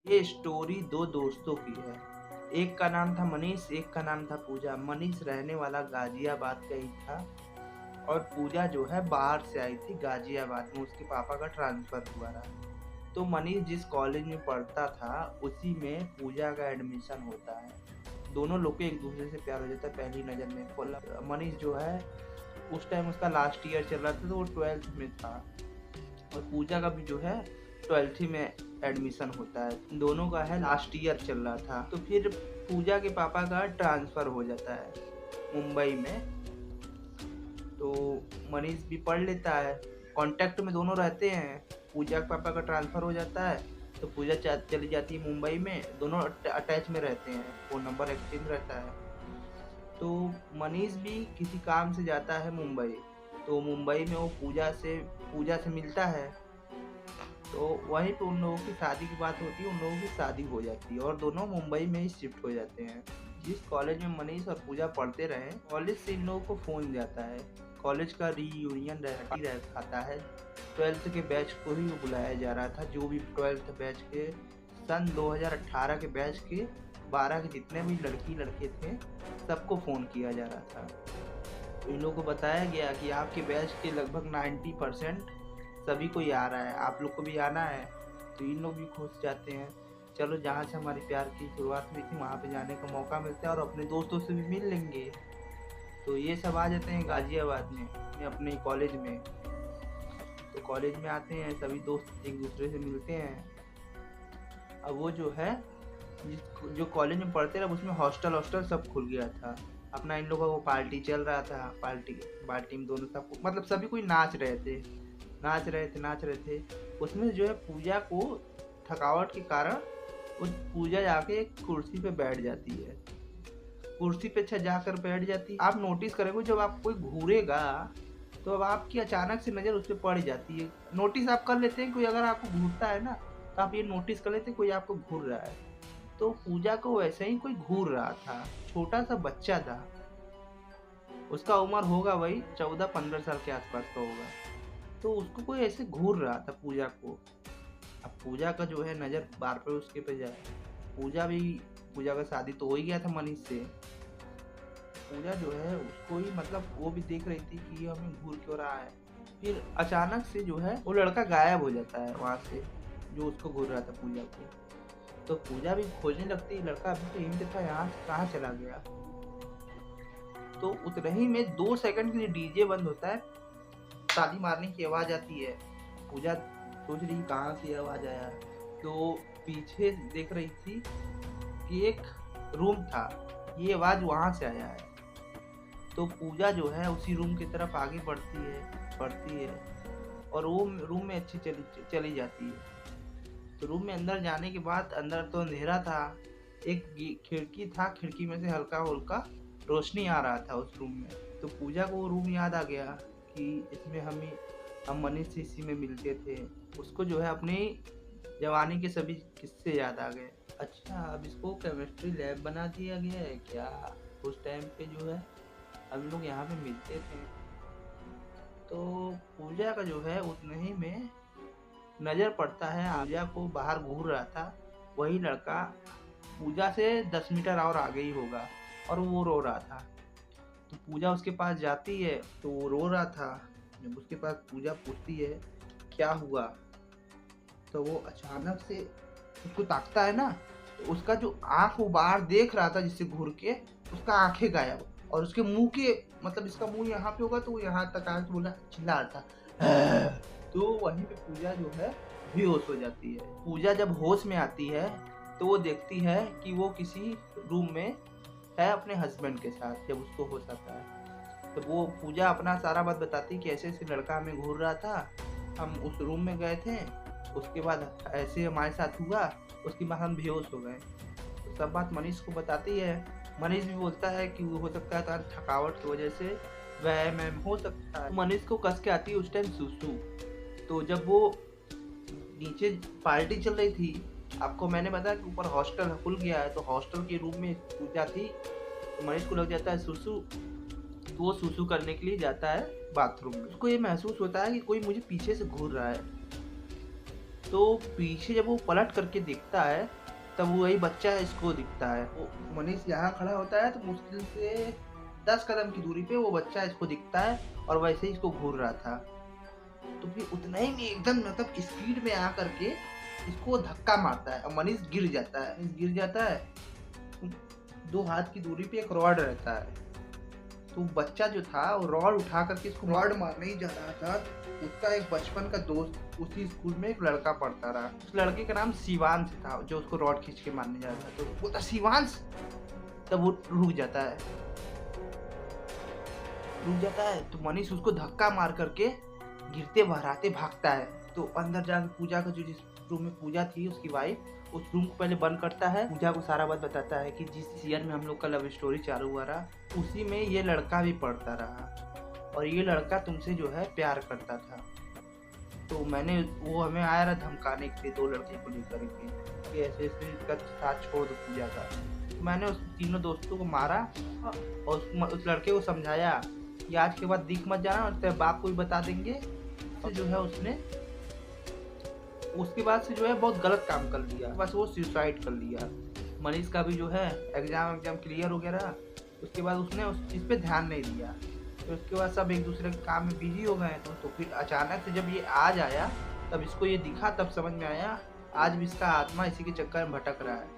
ये स्टोरी दो दोस्तों की है। एक का नाम था मनीष, एक का नाम था पूजा। मनीष रहने वाला गाजियाबाद का ही था और पूजा जो है बाहर से आई थी गाजियाबाद में, उसके पापा का ट्रांसफर हुआ रहा। तो मनीष जिस कॉलेज में पढ़ता था उसी में पूजा का एडमिशन होता है। दोनों लोग को एक दूसरे से प्यार हो जाता है पहली नज़र में। मनीष जो है उस टाइम उसका लास्ट ईयर चल रहा था, तो वो 12th में था और पूजा का भी जो है 12th ही में एडमिशन होता है। दोनों का है लास्ट ईयर चल रहा था। तो फिर पूजा के पापा का ट्रांसफ़र हो जाता है मुंबई में। तो मनीष भी पढ़ लेता है, कांटेक्ट में दोनों रहते हैं। पूजा के पापा का ट्रांसफ़र हो जाता है तो पूजा चली जाती है मुंबई में, दोनों अटैच में रहते हैं, फ़ोन नंबर एक्सचेंज रहता है। तो मनीष भी किसी काम से जाता है मुंबई, तो मुंबई में वो पूजा से मिलता है। तो वहीं पे उन लोगों की शादी की बात होती है, उन लोगों की शादी हो जाती है और दोनों मुंबई में ही शिफ्ट हो जाते हैं। जिस कॉलेज में मनीष और पूजा पढ़ते रहे, कॉलेज से इन लोगों को फ़ोन जाता है। कॉलेज का रीयूनियन आता है। 12th के बैच को ही वो बुलाया जा रहा था, जो भी 12th बैच के सन 2018 के बैच के 12 के जितने भी लड़की लड़के थे सबको फ़ोन किया जा रहा था। तो इन लोगों को बताया गया कि आपके बैच के लगभग 90% सभी कोई आ रहा है, आप लोग को भी आना है। तो इन लोग भी खुश जाते हैं, चलो जहाँ से हमारे प्यार की शुरुआत हुई थी वहाँ पे जाने का मौका मिलता है और अपने दोस्तों से भी मिल लेंगे। तो ये सब आ जाते हैं गाजियाबाद में अपने कॉलेज में। तो कॉलेज में आते हैं, सभी दोस्त एक दूसरे से मिलते हैं। अब वो जो है जो कॉलेज में पढ़ते रहे उसमें हॉस्टल सब खुल गया था अपना। इन लोगों को पार्टी चल रहा था, पार्टी में दोनों सब मतलब सभी कोई नाच रहे थे। उसमें जो है पूजा को थकावट के कारण उस पूजा जाके एक कुर्सी पे बैठ जाती है। कुर्सी पे अच्छा जाकर बैठ जाती है। आप नोटिस करेंगे जब आप कोई घूरेगा तो अब आपकी अचानक से नज़र उस पर पड़ जाती है। नोटिस आप कर लेते हैं, कोई अगर आपको घूरता है ना तो आप ये नोटिस कर लेते हैं कोई आपको घूर रहा है। तो पूजा को वैसे ही कोई घूर रहा था, छोटा सा बच्चा था, उसका उम्र होगा वही 14-15 साल के आसपास का होगा। तो उसको कोई ऐसे घूर रहा था पूजा को। अब पूजा का जो है नज़र बार बार उसके पे जाए। पूजा का शादी तो हो ही गया था मनीष से। पूजा जो है उसको ही मतलब वो भी देख रही थी कि ये हमें घूर क्यों रहा है। फिर अचानक से जो है वो लड़का गायब हो जाता है वहाँ से, जो उसको घूर रहा था पूजा को। तो पूजा भी खोजने लगती है, लड़का अभी तो यहीं पे था, यहाँ से कहाँ चला गया। तो उतने ही में 2 सेकंड के लिए डीजे बंद होता है, ताली मारने की आवाज़ आती है। पूजा सोच रही कहाँ से आवाज़ आया, तो पीछे देख रही थी कि एक रूम था, ये आवाज़ वहाँ से आया है। तो पूजा जो है उसी रूम की तरफ आगे बढ़ती है और वो रूम में अच्छी चली जाती है। तो रूम में अंदर जाने के बाद अंदर तो अंधेरा था, एक खिड़की था, खिड़की में से हल्का हल्का रोशनी आ रहा था उस रूम में। तो पूजा को वो रूम याद आ गया कि इसमें हम मनीष से इसी में मिलते थे। उसको जो है अपनी जवानी के सभी किस्से याद आ गए। अच्छा, अब इसको केमिस्ट्री लैब बना दिया गया है क्या? उस टाइम पे जो है हम लोग यहाँ पे मिलते थे। तो पूजा का जो है उतने ही में नज़र पड़ता है, पूजा को बाहर घूर रहा था वही लड़का, पूजा से 10 मीटर और आगे ही होगा, और वो रो रहा था। तो पूजा उसके पास जाती है तो वो रो रहा था। जब उसके पास पूजा पूछती है क्या हुआ, तो वो अचानक से उसको ताकता है ना, तो उसका जो आँख वो बाहर देख रहा था जिससे घूर के, उसका आँखें गायब और उसके मुंह के मतलब इसका मुंह यहाँ पे होगा तो वो यहाँ तक आके बोला, चिल्ला रहा था। तो वहीं पे पूजा जो है बेहोश हो जाती है। पूजा जब होश में आती है तो वो देखती है कि वो किसी रूम में है अपने हस्बैंड के साथ। जब उसको होश आता है तो वो पूजा अपना सारा बात बताती कि ऐसे ऐसे लड़का हमें घूर रहा था, हम उस रूम में गए थे, उसके बाद ऐसे हमारे साथ हुआ, उसके बाद हम बेहोश हो गए। तो सब बात मनीष को बताती है। मनीष भी बोलता है कि वो हो सकता है तो थकावट की वजह से वहम हो सकता है। मनीष को कस के आती है उस टाइम सुसु। तो जब वो नीचे पार्टी चल रही थी, आपको मैंने बताया कि ऊपर हॉस्टल खुल गया है, तो हॉस्टल के रूम में पूजा थी, तो मनीष को लग जाता है सुसु। तो वो सुसु करने के लिए जाता है बाथरूम में। उसको ये महसूस होता है कि कोई मुझे पीछे से घूर रहा है। तो पीछे जब वो पलट करके देखता है तब वही बच्चा इसको दिखता है। वो मनीष यहाँ खड़ा होता है तो मुश्किल से 10 कदम की दूरी पे वो बच्चा इसको दिखता है और वैसे ही इसको घूर रहा था। तो फिर उतना ही में एकदम मतलब स्पीड में आ करके इसको धक्का मारता है और मनीष गिर जाता है। मनीष गिर जाता है, 2 हाथ की दूरी पे एक रॉड रहता है। तो बच्चा जो था वो रॉड उठा करके इसको रॉड मारने ही जा रहा था। उसका एक बचपन का दोस्त उसी स्कूल में एक लड़का पढ़ता रहा। उस लड़के का नाम शिवांश था जो उसको रॉड खींच के मारने जा रहा था। तो बोलता शिवांश, तब वो रुक जाता है। तो मनीष उसको धक्का मार करके गिरते बहराते भागता है। तो अंदर जाकर पूजा का जो जिस रूम में पूजा थी उसकी वाइफ उस रूम को पहले बंद करता है। पूजा को सारा बात बताता है कि जिस ईयर में हम लोग का लव स्टोरी चालू हुआ रहा उसी में ये लड़का भी पढ़ता रहा और ये लड़का तुमसे जो है प्यार करता था। तो मैंने वो हमें आया रहा धमकाने के लिए 2 लड़के को लेकर के कि ऐसे ऐसे इसका साथ छोड़ दो पूजा का। तो मैंने उस तीनों दोस्तों को मारा और उस लड़के को समझाया कि आज के बाद दिख मत जाना और तेरे बाप को भी बता देंगे। तो जो है उसके बाद से जो है बहुत गलत काम कर लिया, बस वो सुसाइड कर लिया। मनीष का भी जो है एग्जाम क्लियर हो गया रहा। उसके बाद उसने उस चीज़ पे ध्यान नहीं दिया। तो उसके बाद सब एक दूसरे के काम में बिजी हो गए। तो फिर अचानक से जब ये आज आया तब इसको ये दिखा, तब समझ में आया आज भी इसका आत्मा इसी के चक्कर में भटक रहा है।